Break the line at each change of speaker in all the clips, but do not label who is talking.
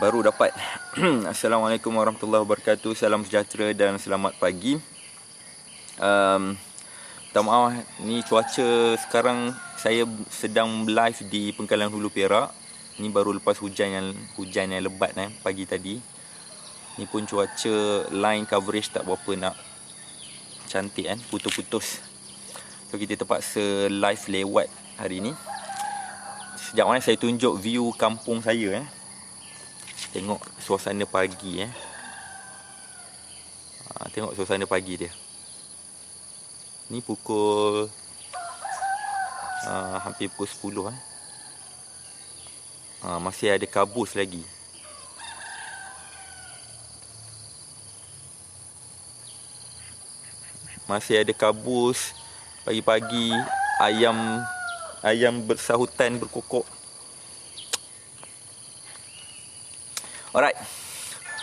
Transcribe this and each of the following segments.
Baru dapat. Assalamualaikum warahmatullahi wabarakatuh. Salam sejahtera dan selamat pagi. Minta maaf, ni cuaca sekarang saya sedang live di Pengkalan Hulu Perak. Ni baru lepas hujan yang lebat pagi tadi. Ni pun cuaca line coverage tak berapa nak cantik putus-putus. So kita terpaksa live lewat hari ni. Sekejap saya tunjuk view kampung saya Tengok suasana pagi Tengok suasana pagi dia. Ni pukul hampir pukul 10 masih ada kabus lagi. Masih ada kabus. Pagi-pagi ayam bersahutan, berkokok. Alright.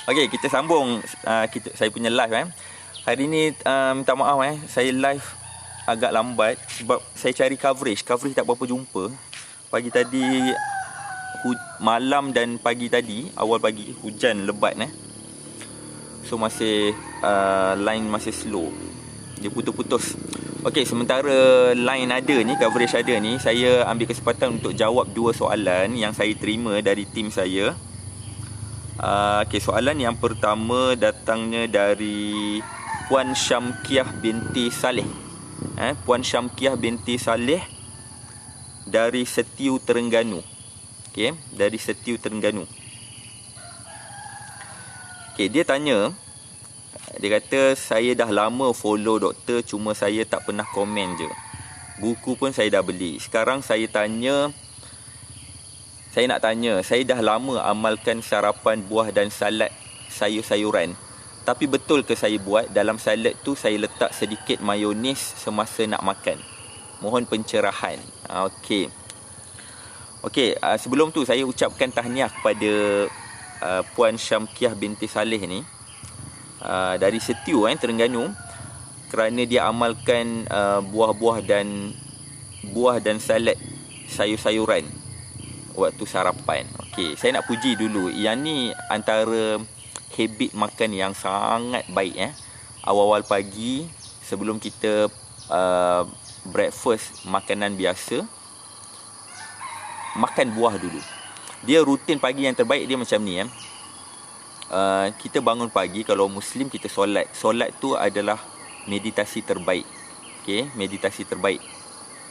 Okay, kita sambung saya punya live Hari ni minta maaf saya live agak lambat sebab saya cari coverage tak berapa jumpa. Pagi tadi malam dan pagi tadi, awal pagi hujan lebat So masih line masih slow. Dia putus-putus. Okey, sementara line ada ni, coverage ada ni, saya ambil kesempatan untuk jawab dua soalan yang saya terima dari tim saya. Okey, soalan yang pertama datangnya dari Puan Syamkiah binti Saleh. Puan Syamkiah binti Saleh dari Setiu, Terengganu. Okey, dari Setiu, Terengganu. Okey, dia tanya, dia kata saya dah lama follow doktor, cuma saya tak pernah komen je. Buku pun saya dah beli. Sekarang saya nak tanya, saya dah lama amalkan sarapan buah dan salad sayur-sayuran. Tapi betul ke saya buat dalam salad tu saya letak sedikit mayonis semasa nak makan? Mohon pencerahan. Okey. Sebelum tu saya ucapkan tahniah kepada Puan Syamkiah binti Saleh ni. Dari Setiu Terengganu, kerana dia amalkan buah dan salad sayur-sayuran waktu sarapan. Okey, saya nak puji dulu. Yang ni antara habit makan yang sangat baik Awal-awal pagi sebelum kita breakfast, makanan biasa, makan buah dulu. Dia rutin pagi yang terbaik dia macam ni kita bangun pagi, kalau Muslim kita solat tu adalah meditasi terbaik. Okey, meditasi terbaik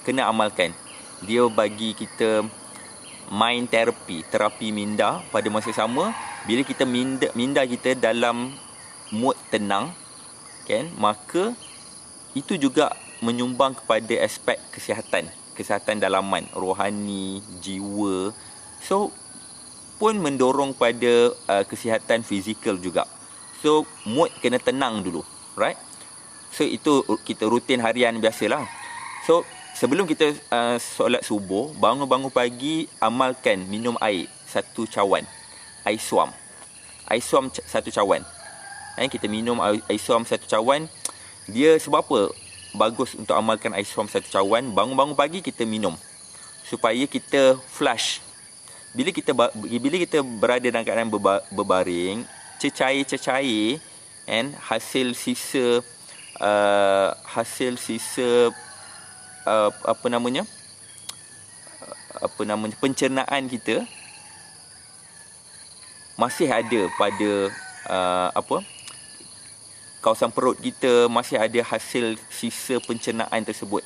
kena amalkan. Dia bagi kita mind terapi minda. Pada masa sama, bila kita minda kita dalam mood tenang maka itu juga menyumbang kepada aspek kesihatan dalaman, rohani, jiwa. So pun mendorong pada kesihatan fizikal juga. So mood kena tenang dulu, right? So itu kita rutin harian biasalah. So sebelum kita solat subuh, bangun pagi, amalkan minum air 1 cawan. Air suam 1 cawan. Kita minum air suam 1 cawan. Dia sebab apa bagus untuk amalkan air suam 1 cawan? Bangun pagi kita minum supaya kita flush. Bila kita berada dalam keadaan berbaring, cecair hasil sisa pencernaan kita masih ada pada kawasan perut kita, masih ada hasil sisa pencernaan tersebut.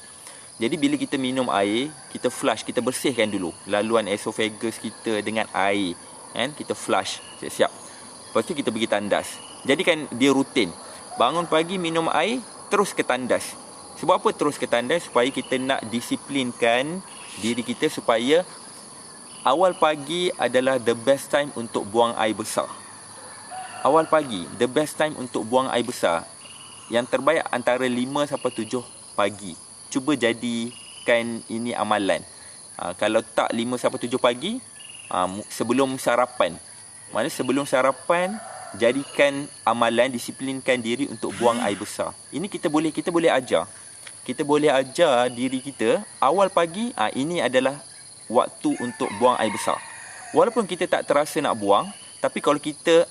Jadi bila kita minum air, kita flush, kita bersihkan dulu laluan esophagus kita dengan air. Kita flush siap-siap. Lepas tu kita pergi tandas. Jadi kan dia rutin. Bangun pagi minum air, terus ke tandas. Sebab apa terus ke tandas? Supaya kita nak disiplinkan diri kita supaya awal pagi adalah the best time untuk buang air besar. Awal pagi, the best time untuk buang air besar. Yang terbaik antara 5 sampai 7 pagi. Cuba jadikan ini amalan. Kalau tak 5 sampai 7 pagi, sebelum sarapan. Maksudnya sebelum sarapan, jadikan amalan, disiplinkan diri untuk buang air besar. Ini kita boleh ajar. Kita boleh ajar diri kita awal pagi, ini adalah waktu untuk buang air besar. Walaupun kita tak terasa nak buang, tapi kalau kita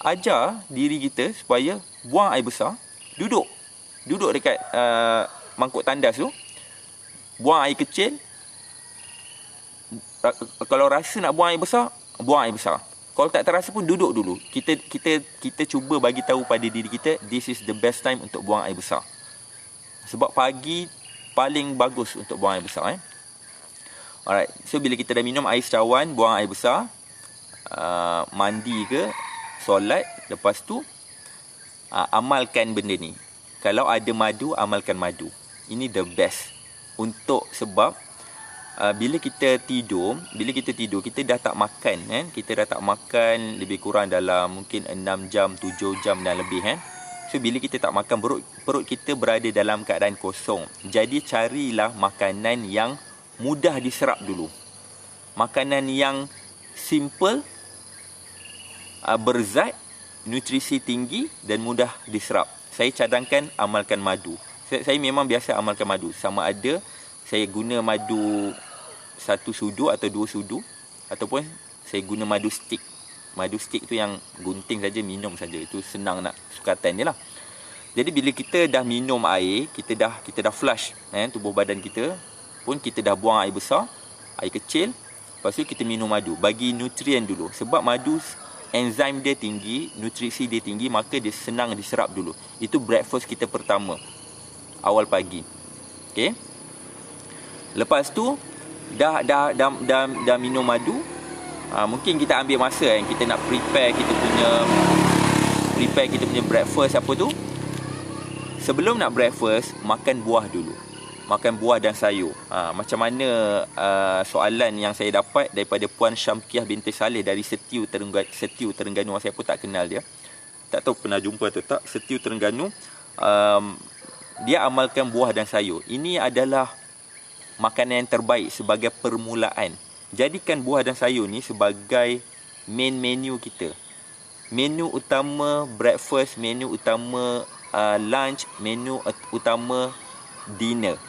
ajar diri kita supaya buang air besar, duduk dekat mangkuk tandas tu, buang air kecil. Kalau rasa nak buang air besar, buang air besar. Kalau tak terasa pun duduk dulu. Kita cuba bagi tahu pada diri kita, this is the best time untuk buang air besar. Sebab pagi paling bagus untuk buang air besar. Alright. So bila kita dah minum air secawan, buang air besar, mandi ke, solat, lepas tu amalkan benda ni. Kalau ada madu, amalkan madu. Ini the best. Sebab bila kita tidur, kita dah tak makan kan? Kita dah tak makan lebih kurang dalam mungkin 6 jam, 7 jam dan lebih kan? So bila kita tak makan, perut kita berada dalam keadaan kosong. Jadi carilah makanan yang mudah diserap dulu. Makanan yang simple, berzat, nutrisi tinggi dan mudah diserap. Saya cadangkan amalkan madu. Saya memang biasa amalkan madu. Sama ada saya guna madu 1 sudu atau 2 sudu, ataupun saya guna madu stick. Madu stick tu yang gunting saja, minum saja. Itu senang nak sukatan dia lah. Jadi bila kita dah minum air, kita dah flush tubuh badan kita, pun kita dah buang air besar, air kecil, lepas tu kita minum madu. Bagi nutrien dulu. Sebab madu enzim dia tinggi, nutrisi dia tinggi, maka dia senang diserap dulu. Itu breakfast kita pertama, awal pagi. Okay. Lepas tu dah minum madu, mungkin kita ambil masa kita nak prepare kita punya breakfast apa tu. Sebelum nak breakfast, makan buah dulu. Makan buah dan sayur. Macam mana soalan yang saya dapat daripada Puan Syamkiah binti Saleh dari Setiu Terengganu. Saya pun tak kenal dia. Tak tahu pernah jumpa atau tak. Setiu Terengganu. Dia amalkan buah dan sayur. Ini adalah makanan yang terbaik sebagai permulaan. Jadikan buah dan sayur ni sebagai main menu kita. Menu utama breakfast, menu utama lunch, menu utama dinner.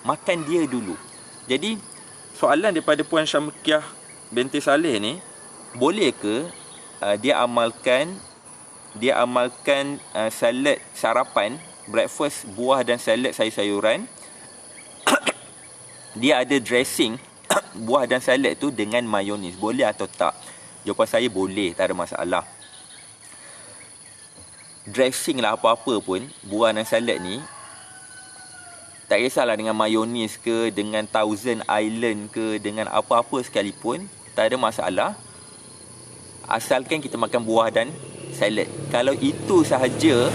Makan dia dulu. Jadi soalan daripada Puan Syamkiah binti Saleh ni, boleh ke dia amalkan salad sarapan, breakfast buah dan salad sayur-sayuran, dia ada dressing buah dan salad tu dengan mayonis, boleh atau tak? Jawapan saya boleh, tak ada masalah. Dressing lah apa-apa pun, buah dan salad ni, tak kisahlah dengan mayonis ke, dengan Thousand Island ke, dengan apa-apa sekalipun, tak ada masalah. Asalkan kita makan buah dan salad. Kalau itu sahaja,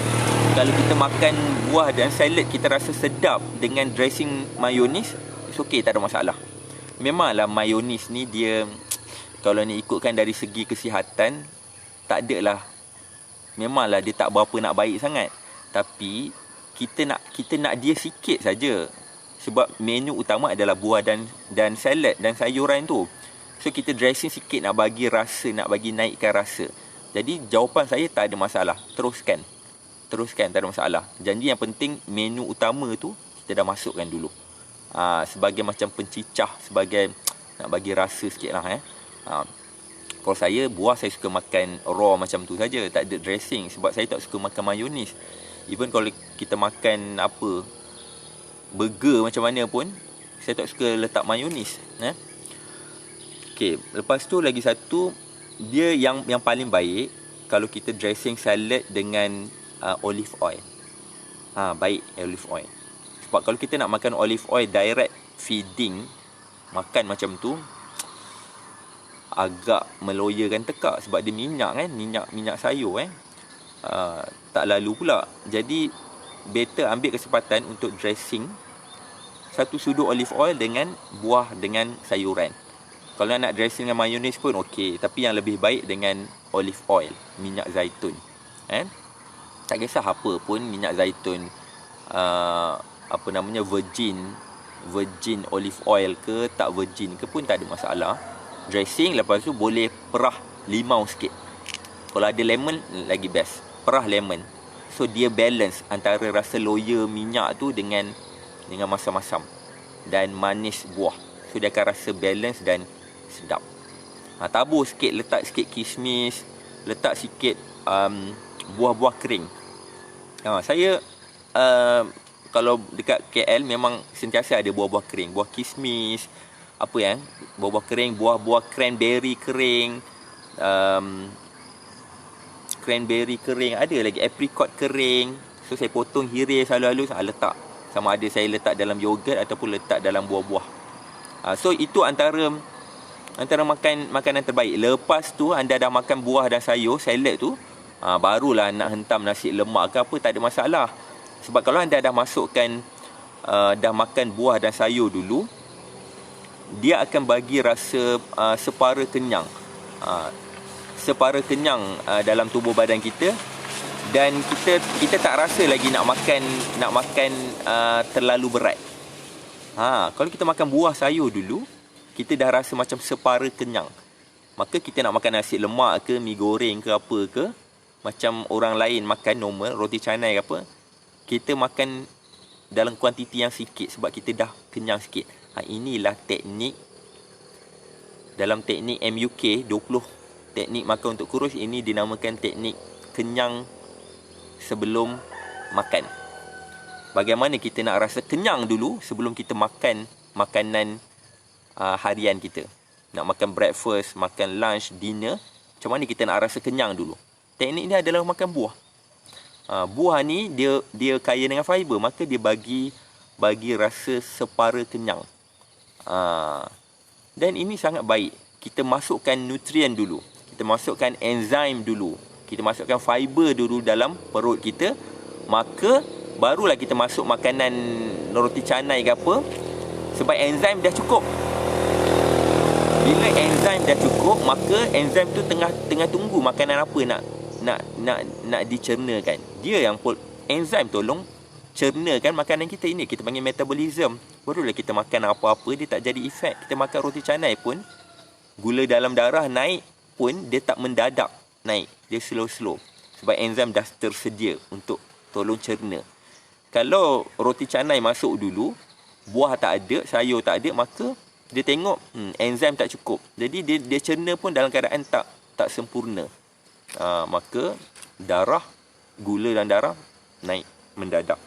kalau kita makan buah dan salad kita rasa sedap dengan dressing mayonis, it's okay, tak ada masalah. Memanglah mayonis ni dia, kalau ni ikutkan dari segi kesihatan, tak ada lah. Memanglah dia tak berapa nak baik sangat. Tapi kita nak dia sikit saja. Sebab menu utama adalah buah dan salad dan sayuran tu. So kita dressing sikit nak bagi rasa, nak bagi naikkan rasa. Jadi jawapan saya tak ada masalah. Teruskan, tak ada masalah. Janji yang penting menu utama tu kita dah masukkan dulu. Sebagai macam pencicah, sebagai nak bagi rasa sikit lah. Kalau saya, buah saya suka makan raw macam tu saja, tak ada dressing. Sebab saya tak suka makan mayonis. Even kalau kita makan apa, burger macam mana pun, saya tak suka letak mayonis. Okay, lepas tu lagi satu, dia yang paling baik kalau kita dressing salad dengan olive oil. Baik olive oil. Sebab kalau kita nak makan olive oil direct feeding, makan macam tu, agak meloyakan tekak. Sebab dia minyak kan, minyak sayur tak lalu pula. Jadi better ambil kesempatan untuk dressing 1 sudu olive oil dengan buah dengan sayuran. Kalau nak dressing dengan mayonis pun okey, tapi yang lebih baik dengan olive oil, minyak zaitun. Tak kisah apa pun, minyak zaitun, virgin olive oil ke, tak virgin ke pun tak ada masalah. Dressing, lepas tu boleh perah limau sikit. Kalau ada lemon lagi best. Perah lemon. So dia balance antara rasa loya minyak tu dengan masam-masam dan manis buah. So dia akan rasa balance dan sedap. Tabur sikit, letak sikit kismis, letak sikit buah-buah kering. Saya kalau dekat KL memang sentiasa ada buah-buah kering, buah kismis, buah-buah kering, buah-buah cranberry kering, ada lagi apricot kering. So saya potong hiris halus-halus, letak. Sama ada saya letak dalam yogurt ataupun letak dalam buah-buah. So itu antara makanan terbaik. Lepas tu anda dah makan buah dan sayur, salad tu, barulah nak hentam nasi lemak ke apa, tak ada masalah. Sebab kalau anda dah masukkan dah makan buah dan sayur dulu, dia akan bagi rasa separa kenyang. Separa kenyang dalam tubuh badan kita, dan kita tak rasa lagi nak makan terlalu berat. Kalau kita makan buah sayur dulu, kita dah rasa macam separa kenyang. Maka kita nak makan nasi lemak ke, mi goreng ke apa ke, macam orang lain makan normal, roti canai ke apa, kita makan dalam kuantiti yang sikit sebab kita dah kenyang sikit. Inilah teknik, dalam teknik MUK 20 teknik makan untuk kurus, ini dinamakan teknik kenyang sebelum makan. Bagaimana kita nak rasa kenyang dulu sebelum kita makan makanan harian kita. Nak makan breakfast, makan lunch, dinner, macam mana kita nak rasa kenyang dulu. Teknik ni adalah makan buah. Buah ni dia kaya dengan fiber, maka dia bagi rasa separa kenyang. Dan ini sangat baik. Kita masukkan nutrien dulu, kita masukkan enzim dulu, kita masukkan fiber dulu dalam perut kita, maka barulah kita masuk makanan roti canai ke apa. Sebab enzim dah cukup. Bila enzim dah cukup, maka enzim tu tengah tunggu makanan apa nak dicernakan. Dia yang enzim tolong cernakan makanan kita ini. Kita panggil metabolism. Barulah kita makan apa-apa, dia tak jadi efek. Kita makan roti canai pun, gula dalam darah naik pun, dia tak mendadak naik. Dia slow-slow. Sebab enzim dah tersedia untuk tolong cerna. Kalau roti canai masuk dulu, buah tak ada, sayur tak ada, maka dia tengok enzim tak cukup. Jadi dia cerna pun dalam keadaan tak sempurna. Maka gula dalam darah naik mendadak.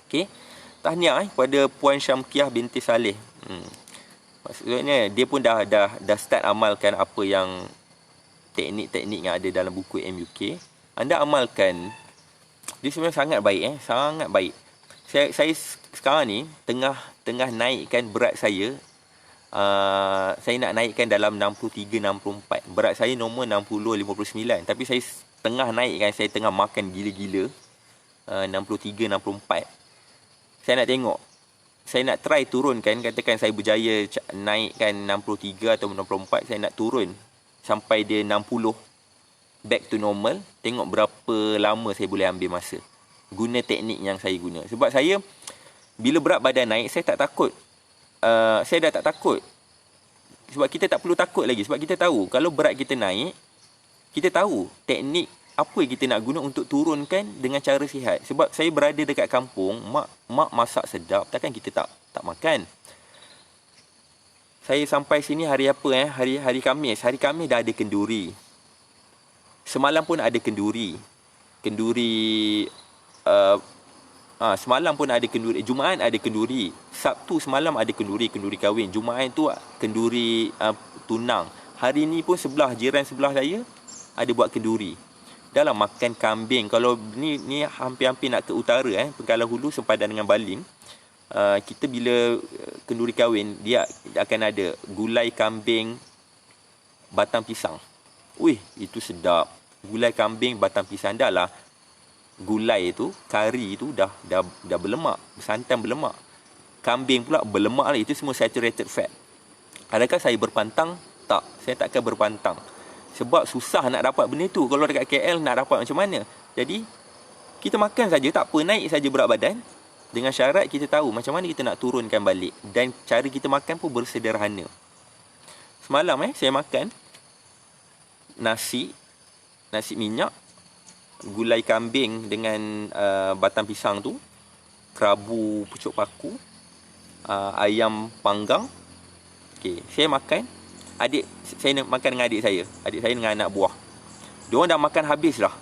Okey. Tahniah pada Puan Syamkiah binti Saleh. Maksudnya dia pun dah start amalkan apa yang teknik-teknik yang ada dalam buku MUK. Anda amalkan. Dia sebenarnya sangat baik, sangat baik. Saya sekarang ni tengah naikkan berat saya. Saya nak naikkan dalam 63-64. Berat saya nombor 60-59. Tapi saya tengah naikkan, saya tengah makan gila-gila. 63-64. Saya nak tengok. Saya nak try turunkan. Katakan saya berjaya naikkan 63 atau 64. Saya nak turun sampai dia 60. Back to normal. Tengok berapa lama saya boleh ambil masa. Guna teknik yang saya guna. Sebab saya, bila berat badan naik, saya tak takut. Saya dah tak takut. Sebab kita tak perlu takut lagi. Sebab kita tahu, kalau berat kita naik, kita tahu teknik apa yang kita nak guna untuk turunkan dengan cara sihat. Sebab saya berada dekat kampung, mak masak sedap, takkan kita tak makan. Saya sampai sini hari apa hari Khamis. Hari Khamis dah ada kenduri. Semalam pun ada kenduri. Semalam pun ada kenduri. Jumaat ada kenduri. Sabtu semalam ada kenduri kahwin. Jumaat tu kenduri tunang. Hari ni pun jiran sebelah saya ada buat kenduri. Dalam makan kambing. Kalau ni hampir-hampir nak ke utara, Pegalang Hulu sempadan dengan Baling. Kita bila kenduri kahwin, dia akan ada gulai kambing batang pisang. Itu sedap. Gulai kambing batang pisang. Dah lah gulai tu, kari tu dah berlemak, santan berlemak. Kambing pula berlemak lah. Itu semua saturated fat. Adakah saya berpantang? Tak, saya takkan berpantang. Sebab susah nak dapat benda tu. Kalau dekat KL nak dapat macam mana? Jadi kita makan saja, tak apa, naik saja berat badan. Dengan syarat kita tahu macam mana kita nak turunkan balik. Dan cara kita makan pun bersederhana. Semalam saya makan nasi minyak, gulai kambing dengan batang pisang tu, kerabu pucuk paku, ayam panggang. Okey, saya makan. adik saya makan dengan adik saya dengan anak buah. Diorang dah makan habis lah.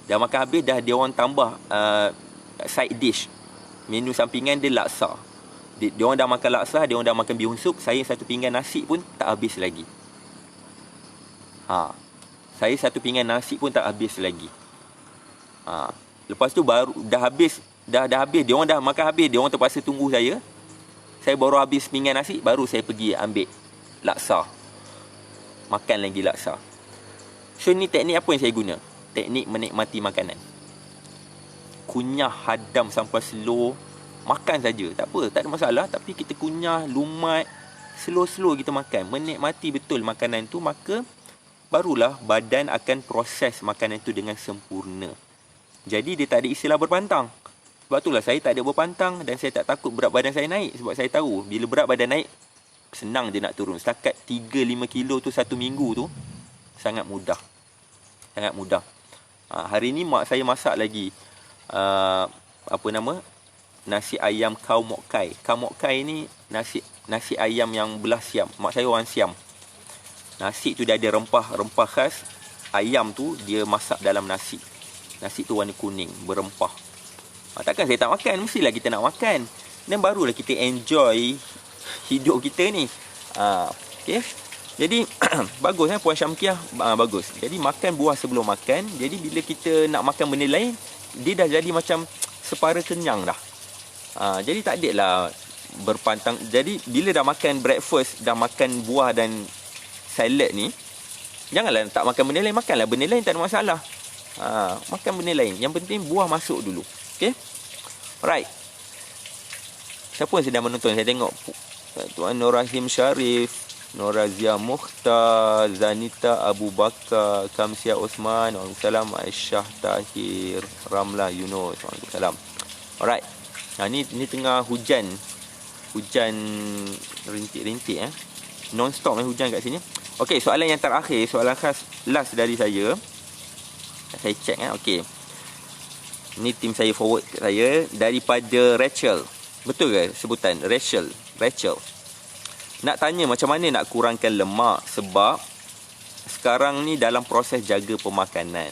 Dah makan habis, dah diorang tambah side dish. Menu sampingan dia laksa. Diorang dah makan laksa, diorang dah makan bihun sup. Saya satu pinggan nasi pun tak habis lagi. Saya satu pinggan nasi pun tak habis lagi. Lepas tu baru dah habis, dah habis. Diorang dah makan habis, diorang terpaksa tunggu saya. Saya baru habis pinggan nasi, baru saya pergi ambil laksa. Makan lagi laksa. So ni teknik apa yang saya guna? Teknik menikmati makanan. Kunyah, hadam sampai slow. Makan saja, tak apa, tak ada masalah. Tapi kita kunyah, lumat, slow-slow kita makan. Menikmati betul makanan tu, maka barulah badan akan proses makanan tu dengan sempurna. Jadi dia tak ada istilah berpantang. Sebab itulah saya tak ada berpantang dan saya tak takut berat badan saya naik. Sebab saya tahu bila berat badan naik, senang dia nak turun. Setakat 3-5 kilo tu satu minggu tu, sangat mudah. Sangat mudah. Hari ni mak saya masak lagi nasi ayam kau mok kai. Kau mok kai ni nasi ayam yang belah Siam. Mak saya orang Siam. Nasi tu dia ada rempah-rempah khas. Ayam tu dia masak dalam nasi. Nasi tu warna kuning, berempah. Takkan saya tak makan, mestilah kita nak makan. Dan barulah kita enjoy hidup kita ni. Okay. Jadi bagus Puan Syamkiah, bagus. Jadi makan buah sebelum makan. Jadi bila kita nak makan benda lain, dia dah jadi macam separa kenyang dah. Jadi tak ada lah berpantang. Jadi bila dah makan breakfast, dah makan buah dan salad ni, janganlah tak makan benda lain. Makanlah benda lain, tak ada masalah. Makan benda lain. Yang penting buah masuk dulu. Okay. Alright. Siapa yang sedang menonton? Saya tengok Tuan Nur Rahim Sharif, Nur Razia Mukhtar, Zanita Abu Bakar, Kamsia Osman, Waalaikumsalam, Aisyah Tahir, Ramlah Yunus, Waalaikumsalam. Alright. Ni tengah hujan rintik-rintik non-stop hujan kat sini. Okey, soalan yang terakhir, soalan khas last dari saya. Saya check okey. Ni tim saya forward kat saya daripada Rachel. Betul ke sebutan Rachel? Nak tanya macam mana nak kurangkan lemak sebab sekarang ni dalam proses jaga pemakanan.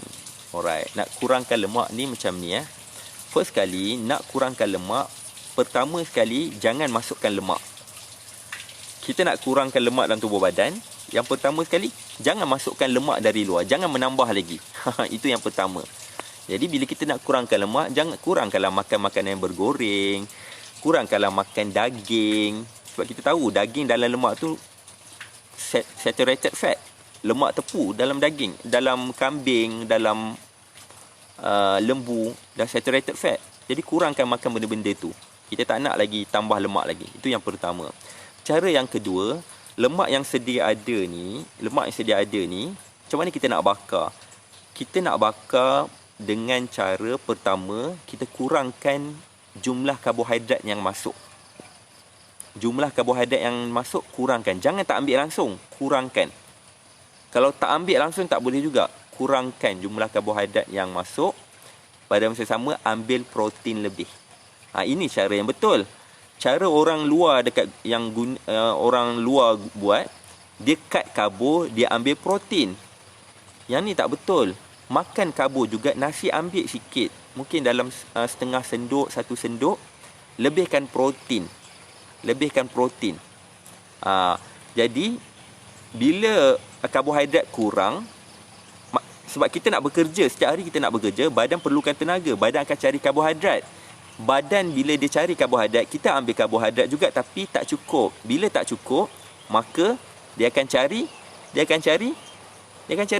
Alright, nak kurangkan lemak ni macam ni First kali nak kurangkan lemak, pertama sekali jangan masukkan lemak. Kita nak kurangkan lemak dalam tubuh badan, yang pertama sekali jangan masukkan lemak dari luar, jangan menambah lagi. Itu yang pertama. Jadi bila kita nak kurangkan lemak, jangan kurangkanlah makan makanan yang bergoreng, kurangkanlah makan daging. Sebab kita tahu daging dalam lemak tu saturated fat. Lemak tepu dalam daging, dalam kambing, dalam lembu, dah saturated fat. Jadi kurangkan makan benda-benda tu. Kita tak nak lagi tambah lemak lagi. Itu yang pertama. Cara yang kedua, lemak yang sedia ada ni, macam mana kita nak bakar? Kita nak bakar dengan cara pertama, kita kurangkan jumlah karbohidrat yang masuk. Jumlah karbohidrat yang masuk, kurangkan. Jangan tak ambil langsung, kurangkan. Kalau tak ambil langsung tak boleh juga. Kurangkan jumlah karbohidrat yang masuk. Pada masa sama, ambil protein lebih. Ini cara yang betul. Cara orang luar orang luar buat, dia cut karbo, dia ambil protein. Yang ni tak betul. Makan karbo juga, nasi ambil sikit. Mungkin dalam setengah sendok, 1 sendok. Lebihkan protein. Jadi, bila karbohidrat kurang, sebab kita nak bekerja, setiap hari kita nak bekerja, badan perlukan tenaga. Badan akan cari karbohidrat. Badan bila dia cari karbohidrat, kita ambil karbohidrat juga tapi tak cukup. Bila tak cukup, maka dia akan cari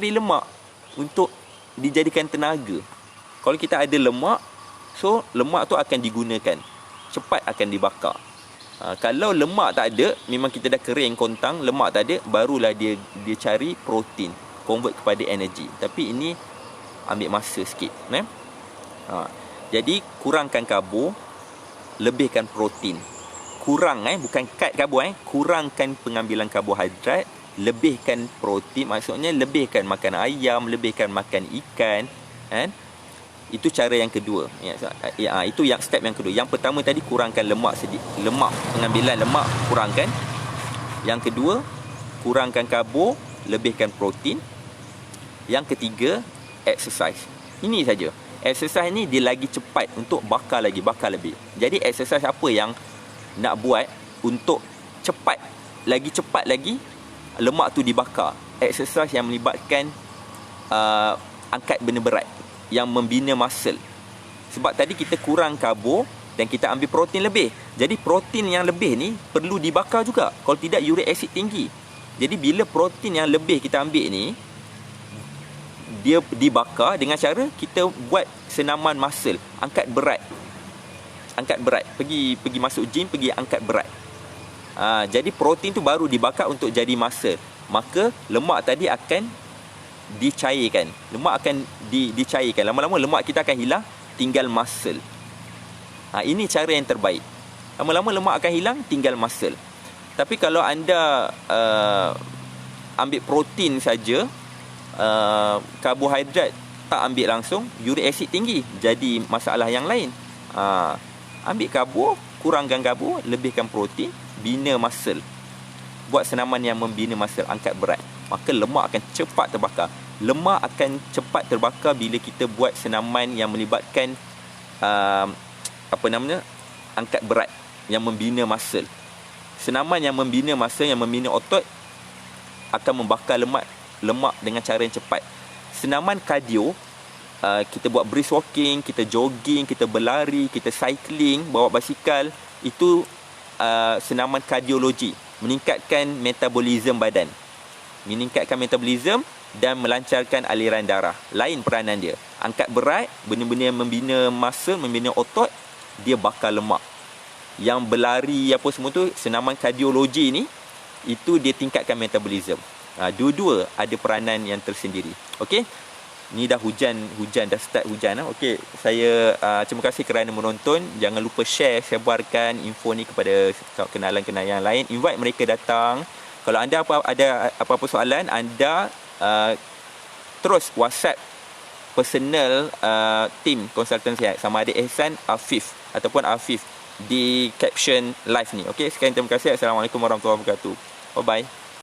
lemak untuk dijadikan tenaga. Kalau kita ada lemak, so lemak tu akan digunakan. Cepat akan dibakar. Kalau lemak tak ada, memang kita dah kering kontang, lemak tak ada, barulah dia cari protein, convert kepada energi. Tapi ini ambil masa sikit. Jadi kurangkan karbo, lebihkan protein. Bukan cut karbo, kurangkan pengambilan karbohidrat, lebihkan protein. Maksudnya lebihkan makan ayam, lebihkan makan ikan. Itu cara yang kedua. Itu yang step yang kedua. Yang pertama tadi kurangkan lemak, pengambilan lemak kurangkan. Yang kedua, kurangkan karbo, lebihkan protein. Yang ketiga, exercise. Ini saja. Exercise ni dia lagi cepat untuk bakar lebih. Jadi exercise apa yang nak buat untuk lagi cepat lemak tu dibakar? Exercise yang melibatkan angkat benda berat yang membina muscle. Sebab tadi kita kurang karbo dan kita ambil protein lebih. Jadi protein yang lebih ni perlu dibakar juga. Kalau tidak, uric acid tinggi. Jadi bila protein yang lebih kita ambil ni, dia dibakar dengan cara kita buat senaman muscle, angkat berat. Pergi masuk gym, pergi angkat berat. Jadi protein tu baru dibakar untuk jadi muscle. Maka lemak tadi akan dicairkan. Dicairkan. Lama-lama lemak kita akan hilang, tinggal muscle. Ini cara yang terbaik. Lama-lama lemak akan hilang, tinggal muscle. Tapi kalau anda ambil protein saja, karbohidrat tak ambil langsung, uric acid tinggi, jadi masalah yang lain. Ambil karbo, kurangkan karbo, lebihkan protein, bina muscle. Buat senaman yang membina muscle, angkat berat. Maka lemak akan cepat terbakar. Lemak akan cepat terbakar bila kita buat senaman yang melibatkan angkat berat, yang membina muscle. Senaman yang membina muscle, yang membina otot, akan membakar lemak dengan cara yang cepat. Senaman kardio, kita buat brisk walking, kita jogging, kita berlari, kita cycling, bawa basikal, itu senaman kardiologi, meningkatkan metabolisme badan, dan melancarkan aliran darah. Lain peranan dia. Angkat berat, benda-benda yang membina muscle, membina otot, dia bakar lemak. Yang berlari apa semua tu, senaman kardiologi ni, itu dia tingkatkan metabolisme. Dua-dua ada peranan yang tersendiri. Okey. Ni dah hujan dah start hujan. Okey, saya terima kasih kerana menonton. Jangan lupa share, sebarkan info ni kepada kenalan-kenalan yang lain. Invite mereka datang. Kalau anda ada apa-apa soalan, anda terus WhatsApp personal team konsultan sihat, sama ada Ehsan, Afif ataupun Afif, di caption live ni. Okey, sekian, terima kasih. Assalamualaikum warahmatullahi wabarakatuh. Bye bye.